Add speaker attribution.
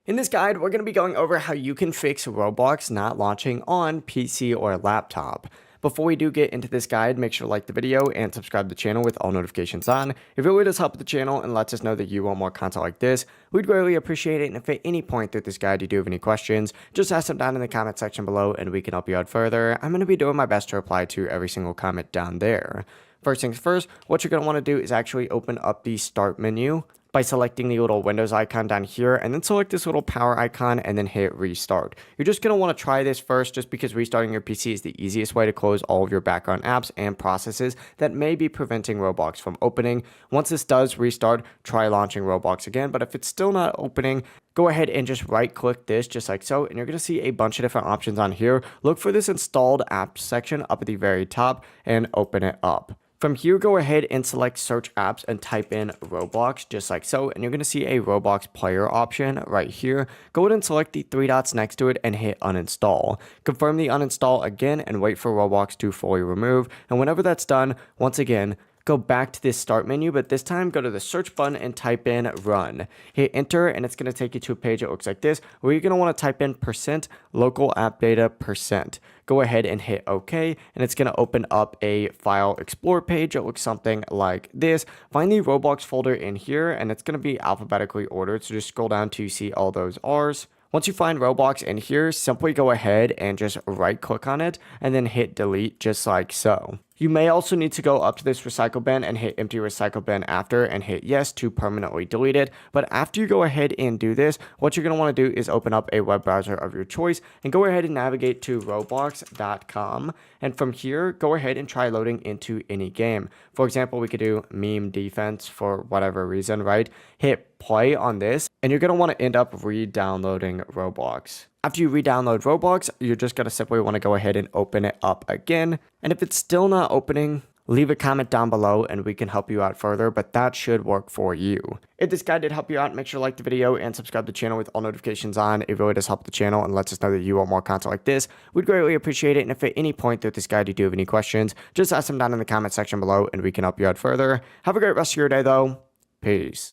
Speaker 1: In this guide, we're going to be going over how you can fix Roblox not launching on PC or laptop. Before we do get into this guide, make sure to like the video and subscribe to the channel with all notifications on. It really does help the channel and lets us know that you want more content like this. We'd greatly appreciate it, and if at any point through this guide you do have any questions, just ask them down in the comment section below and we can help you out further. I'm going to be doing my best to reply to every single comment down there. First things first, what you're going to want to do is actually open up the start menu by selecting the little Windows icon down here, and then select this little power icon and then hit restart. You're just going to want to try this first just because restarting your PC is the easiest way to close all of your background apps and processes that may be preventing Roblox from opening. Once this does restart, try launching Roblox again, but if it's still not opening, go ahead and just right click this just like so, and you're going to see a bunch of different options on here. Look for this installed apps section up at the very top and open it up. From here, go ahead and select search apps and type in Roblox just like so, and you're going to see a Roblox player option right here. Go ahead and select the three dots next to it and hit uninstall. Confirm the uninstall again and wait for Roblox to fully remove, and whenever that's done, once again, go back to this start menu, but this time go to the search button and type in run. Hit enter and it's going to take you to a page that looks like this, where you're going to want to type in %local app data %. Go ahead and hit OK, and it's going to open up a file explorer page that looks something like this. Find the Roblox folder in here, and it's going to be alphabetically ordered, so just scroll down to see all those R's. Once you find Roblox in here, simply go ahead and just right click on it and then hit delete just like so. You may also need to go up to this recycle bin and hit empty recycle bin after and hit yes to permanently delete it. But after you go ahead and do this, what you're going to want to do is open up a web browser of your choice and go ahead and navigate to roblox.com. And from here, go ahead and try loading into any game. For example, we could do meme defense for whatever reason, right? Hit play on this and you're going to want to end up re-downloading Roblox. After you re-download Roblox, you're just going to simply want to go ahead and open it up again. And if it's still not opening, leave a comment down below and we can help you out further, but that should work for you. If this guide did help you out, make sure to like the video and subscribe to the channel with all notifications on. It really does help the channel and lets us know that you want more content like this. We'd greatly appreciate it, and if at any point through this guide you do have any questions, just ask them down in the comment section below and we can help you out further. Have a great rest of your day though. Peace.